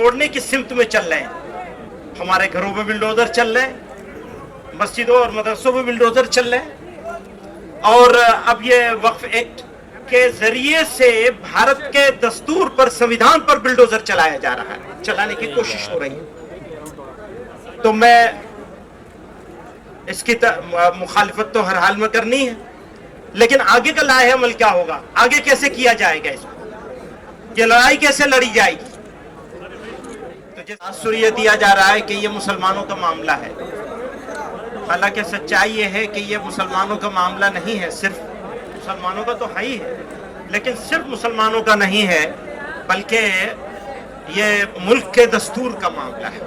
توڑنے کی سمت میں چل رہے ہیں. ہمارے گھروں میں بلڈوزر چل رہے ہیں, مسجدوں اور مدرسوں میں بلڈوزر چل رہے ہیں, اور اب یہ وقف ایکٹ کے ذریعے سے بھارت کے دستور پر, سنویدھان پر بلڈوزر چلایا جا رہا ہے, چلانے کی کوشش ہو رہی ہے. تو میں اس کی مخالفت تو ہر حال میں کرنی ہے, لیکن آگے کا لائحہ عمل کیا ہوگا, آگے کیسے کیا جائے گا, اس کو یہ لڑائی کیسے لڑی جائے گی. تو تاثر یہ دیا جا رہا ہے کہ یہ مسلمانوں کا معاملہ ہے, حالانکہ سچائی یہ ہے کہ یہ مسلمانوں کا معاملہ نہیں ہے, صرف مسلمانوں کا تو ہے ہی ہے, لیکن صرف مسلمانوں کا نہیں ہے, بلکہ یہ ملک کے دستور کا معاملہ ہے.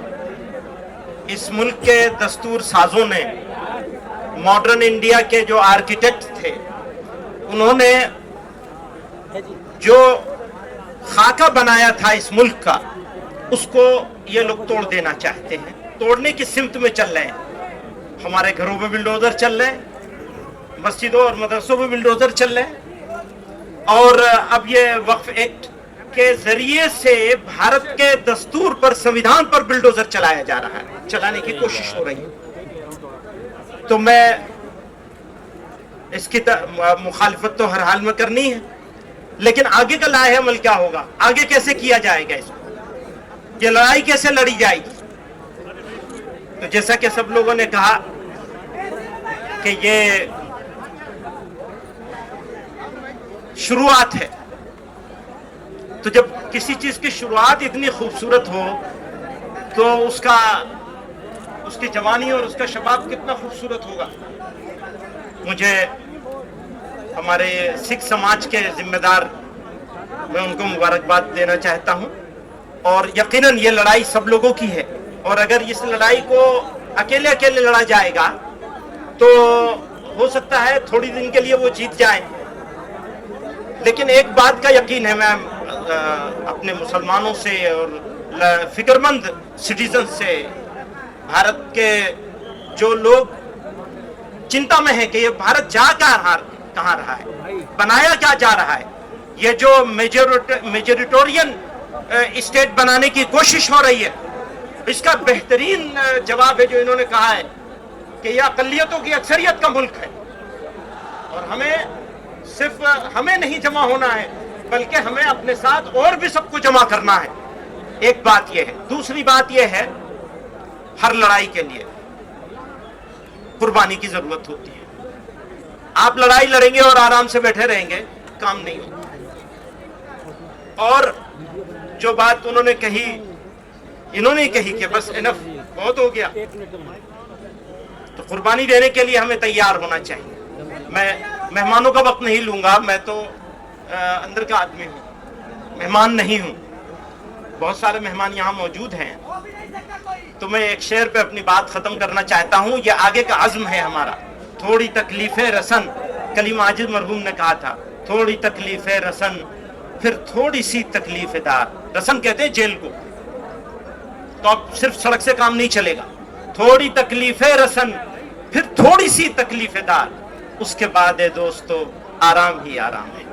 اس ملک کے دستور سازوں نے, ماڈرن انڈیا کے جو آرکیٹیکٹ تھے, انہوں نے جو خاکہ بنایا تھا اس ملک کا, اس کو یہ لوگ توڑ دینا چاہتے ہیں, توڑنے کی سمت میں چل رہے ہیں. ہمارے گھروں میں بلڈوزر چل رہے ہیں, مسجدوں اور مدرسوں میں بلڈوزر چل رہے ہیں, اور اب یہ وقف ایکٹ کے ذریعے سے بھارت کے دستور پر, سنویدھان پر بلڈوزر چلایا جا رہا ہے, چلانے کی کوشش ہو رہی ہے. تو میں اس کی مخالفت تو ہر حال میں کرنی ہے, لیکن آگے کا لائحہ عمل کیا ہوگا, آگے کیسے کیا جائے گا, اس کو یہ لڑائی کیسے لڑی جائے گی. تو جیسا کہ سب لوگوں نے کہا کہ یہ شروعات ہے, تو جب کسی چیز کی شروعات اتنی خوبصورت ہو تو اس کی جوانی اور اس کا شباب کتنا خوبصورت ہوگا. مجھے ہمارے سکھ سماج کے ذمہ دار, میں ان کو مبارکباد دینا چاہتا ہوں, اور یقیناً یہ لڑائی سب لوگوں کی ہے, اور اگر اس لڑائی کو اکیلے اکیلے لڑا جائے گا تو ہو سکتا ہے تھوڑی دن کے لیے وہ جیت جائیں, لیکن ایک بات کا یقین ہے, میں اپنے مسلمانوں سے اور فکر مند سٹیزن سے, بھارت کے جو لوگ چنتا میں ہیں کہ یہ بھارت جا کہاں رہا ہے, بنایا کیا جا رہا ہے, یہ جو میجورٹورین اسٹیٹ بنانے کی کوشش ہو رہی ہے, اس کا بہترین جواب ہے جو انہوں نے کہا ہے کہ یہ اقلیتوں کی اکثریت کا ملک ہے, اور صرف ہمیں نہیں جمع ہونا ہے, بلکہ ہمیں اپنے ساتھ اور بھی سب کو جمع کرنا ہے. ایک بات یہ ہے. دوسری بات یہ ہے, ہر لڑائی کے لیے قربانی کی ضرورت ہوتی ہے. آپ لڑائی لڑیں گے اور آرام سے بیٹھے رہیں گے, کام نہیں ہوگا. اور جو بات انہوں نے کہی کہ بس انف, بہت ہو گیا, تو قربانی دینے کے لیے ہمیں تیار ہونا چاہیے. میں مہمانوں کا وقت نہیں لوں گا, میں تو اندر کا آدمی ہوں, مہمان نہیں ہوں. بہت سارے مہمان یہاں موجود ہیں, تو میں ایک شعر پہ اپنی بات ختم کرنا چاہتا ہوں. یہ آگے کا عزم ہے ہمارا. تھوڑی تکلیفیں رسن, کلیم عاجز مرحوم نے کہا تھا, تھوڑی تکلیفیں رسن پھر تھوڑی سی تکلیف دار. رسن کہتے ہیں جیل کو, تو اب صرف سڑک سے کام نہیں چلے گا. تھوڑی تکلیفیں رسن پھر تھوڑی سی تکلیف دار, اس کے بعد ہے دوستو آرام ہی آرام ہے.